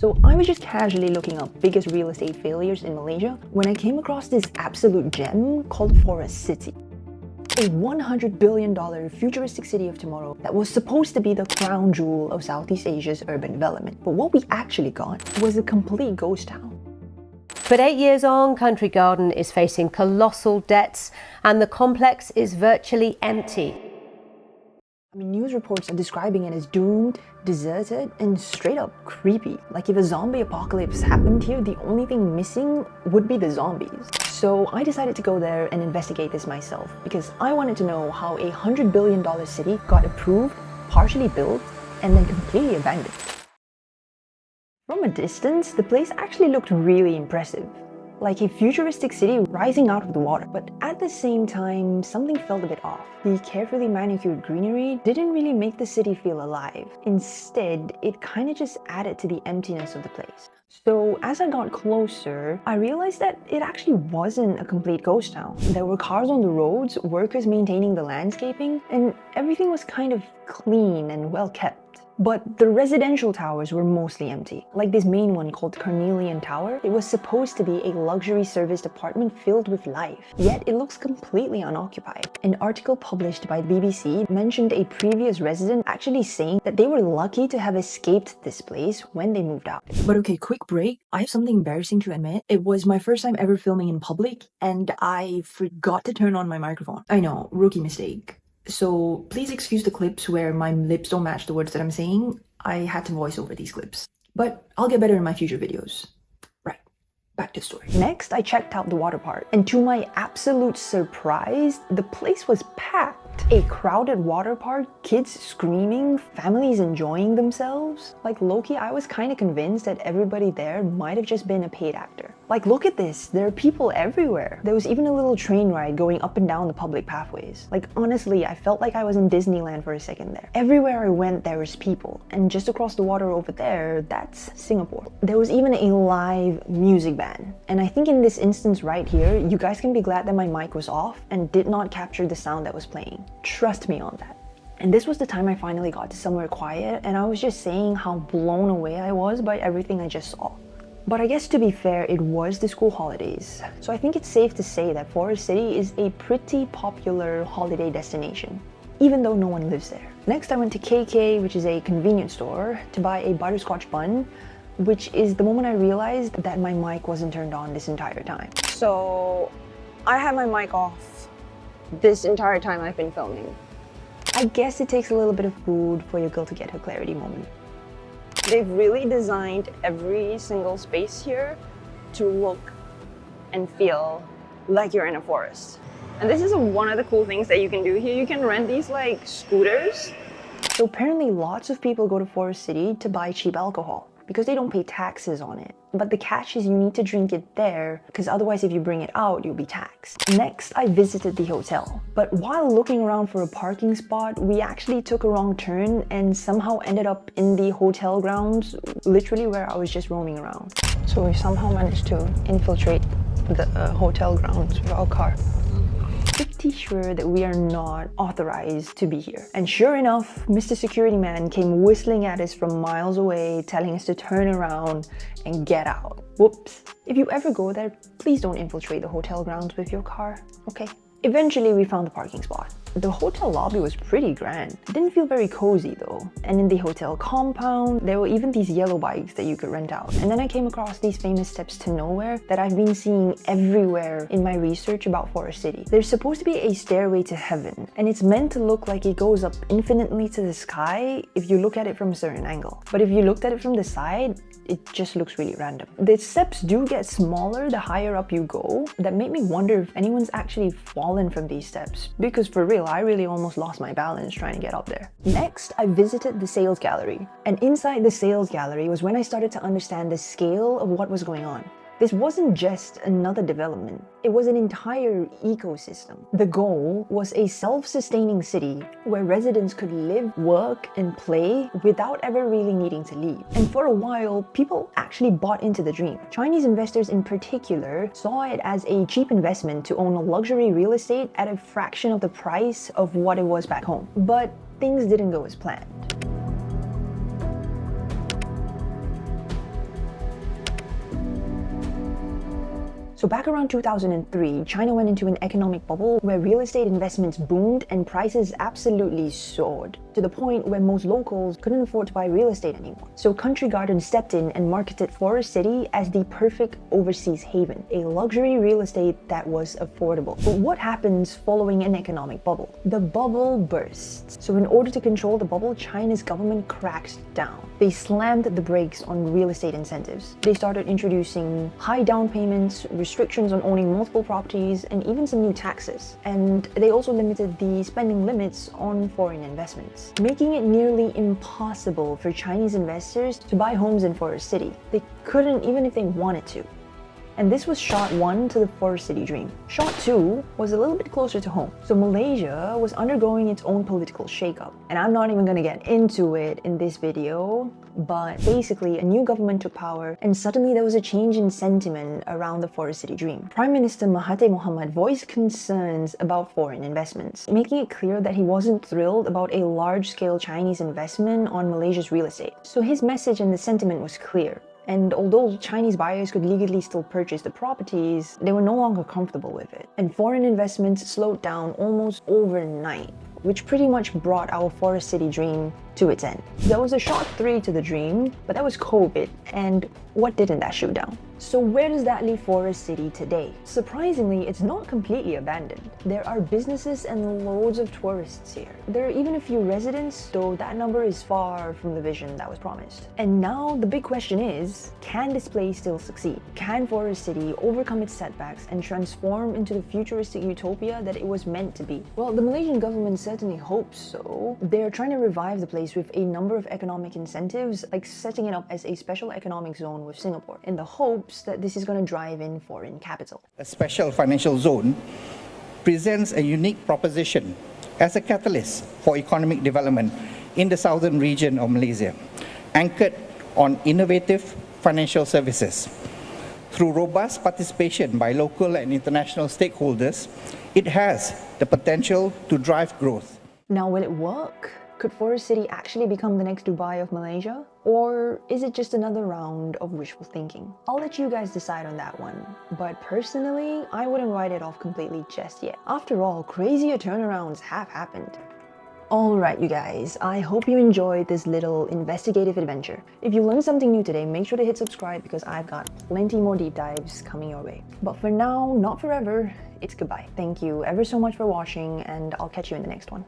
So I was just casually looking up biggest real estate failures in Malaysia when I came across this absolute gem called Forest City. A $100 billion futuristic city of tomorrow that was supposed to be the crown jewel of Southeast Asia's urban development. But what we actually got was a complete ghost town. But 8 years on, Country Garden is facing colossal debts and the complex is virtually empty. News reports are describing it as doomed, deserted, and straight up creepy. Like if a zombie apocalypse happened here, the only thing missing would be the zombies. So I decided to go there and investigate this myself because I wanted to know how a $100 billion city got approved, partially built, and then completely abandoned. From a distance, the place actually looked really impressive. Like a futuristic city rising out of the water. But at the same time, something felt a bit off. The carefully manicured greenery didn't really make the city feel alive. Instead, it kind of just added to the emptiness of the place. So as I got closer, I realized that it actually wasn't a complete ghost town. There were cars on the roads, workers maintaining the landscaping, and everything was kind of clean and well kept. But the residential towers were mostly empty. Like this main one called Carnelian Tower, it was supposed to be a luxury serviced apartment filled with life. Yet it looks completely unoccupied. An article published by the BBC mentioned a previous resident actually saying that they were lucky to have escaped this place when they moved out. But okay, quick break. I have something embarrassing to admit. It was my first time ever filming in public and I forgot to turn on my microphone. I know, rookie mistake. So please excuse the clips where my lips don't match the words that I'm saying. I had to voice over these clips. But I'll get better in my future videos. Right, back to the story. Next, I checked out the water park. And to my absolute surprise, the place was packed. A crowded water park, kids screaming, families enjoying themselves. Like low-key, I was kind of convinced that everybody there might have just been a paid actor. Like look at this, there are people everywhere. There was even a little train ride going up and down the public pathways. Like honestly, I felt like I was in Disneyland for a second there. Everywhere I went, there was people. And just across the water over there, that's Singapore. There was even a live music band. And I think in this instance right here, you guys can be glad that my mic was off and did not capture the sound that was playing. Trust me on that. And this was the time I finally got to somewhere quiet and I was just saying how blown away I was by everything I just saw. But I guess to be fair, it was the school holidays. So I think it's safe to say that Forest City is a pretty popular holiday destination, even though no one lives there. Next I went to KK, which is a convenience store, to buy a butterscotch bun, which is the moment I realized that my mic wasn't turned on this entire time. So I had my mic off this entire time I've been filming. I guess it takes a little bit of food for your girl to get her clarity moment. They've really designed every single space here to look and feel like you're in a forest. And this is one of the cool things that you can do here. You can rent these like scooters. So apparently lots of people go to Forest City to buy cheap alcohol because they don't pay taxes on it. But the catch is you need to drink it there because otherwise if you bring it out, you'll be taxed. Next, I visited the hotel. But while looking around for a parking spot, we actually took a wrong turn and somehow ended up in the hotel grounds, literally where I was just roaming around. So we somehow managed to infiltrate the hotel grounds with our car. Pretty sure that we are not authorized to be here. And sure enough, Mr. Security Man came whistling at us from miles away, telling us to turn around and get out. Whoops. If you ever go there, please don't infiltrate the hotel grounds with your car, okay? Eventually, we found the parking spot. The hotel lobby was pretty grand. It didn't feel very cozy though. And in the hotel compound, there were even these yellow bikes that you could rent out. And then I came across these famous steps to nowhere that I've been seeing everywhere in my research about Forest City. There's supposed to be a stairway to heaven, and it's meant to look like it goes up infinitely to the sky if you look at it from a certain angle. But if you looked at it from the side, it just looks really random. The steps do get smaller the higher up you go. That made me wonder if anyone's actually fallen from these steps. Because for real, I really almost lost my balance trying to get up there. Next, I visited the sales gallery. And inside the sales gallery was when I started to understand the scale of what was going on. This wasn't just another development, it was an entire ecosystem. The goal was a self-sustaining city where residents could live, work, and play without ever really needing to leave. And for a while, people actually bought into the dream. Chinese investors in particular saw it as a cheap investment to own luxury real estate at a fraction of the price of what it was back home. But things didn't go as planned. So back around 2003, China went into an economic bubble where real estate investments boomed and prices absolutely soared, to the point where most locals couldn't afford to buy real estate anymore. So Country Garden stepped in and marketed Forest City as the perfect overseas haven, a luxury real estate that was affordable. But what happens following an economic bubble? The bubble bursts. So in order to control the bubble, China's government cracked down. They slammed the brakes on real estate incentives. They started introducing high down payments, restrictions on owning multiple properties, and even some new taxes. And they also limited the spending limits on foreign investments, making it nearly impossible for Chinese investors to buy homes in Forest City. They couldn't even if they wanted to. And this was shot 1 to the Forest City dream. Shot 2 was a little bit closer to home. So Malaysia was undergoing its own political shakeup. And I'm not even gonna get into it in this video, but basically a new government took power and suddenly there was a change in sentiment around the Forest City dream. Prime Minister Mahathir Mohamad voiced concerns about foreign investments, making it clear that he wasn't thrilled about a large-scale Chinese investment on Malaysia's real estate. So his message and the sentiment was clear. And although Chinese buyers could legally still purchase the properties, they were no longer comfortable with it. And foreign investments slowed down almost overnight, which pretty much brought our Forest City dream to its end. There was a shot 3 to the dream, but that was COVID, and what didn't that shoot down? So where does that leave Forest City today? Surprisingly, it's not completely abandoned. There are businesses and loads of tourists here. There are even a few residents, though that number is far from the vision that was promised. And now the big question is, can this place still succeed? Can Forest City overcome its setbacks and transform into the futuristic utopia that it was meant to be? Well, the Malaysian government certainly hopes so. They're trying to revive the place with a number of economic incentives, like setting it up as a special economic zone with Singapore, in the hopes that this is going to drive in foreign capital. A special financial zone presents a unique proposition as a catalyst for economic development in the southern region of Malaysia, anchored on innovative financial services. Through robust participation by local and international stakeholders, it has the potential to drive growth. Now, will it work? Could Forest City actually become the next Dubai of Malaysia? Or is it just another round of wishful thinking? I'll let you guys decide on that one. But personally, I wouldn't write it off completely just yet. After all, crazier turnarounds have happened. Alright you guys, I hope you enjoyed this little investigative adventure. If you learned something new today, make sure to hit subscribe because I've got plenty more deep dives coming your way. But for now, not forever, it's goodbye. Thank you ever so much for watching and I'll catch you in the next one.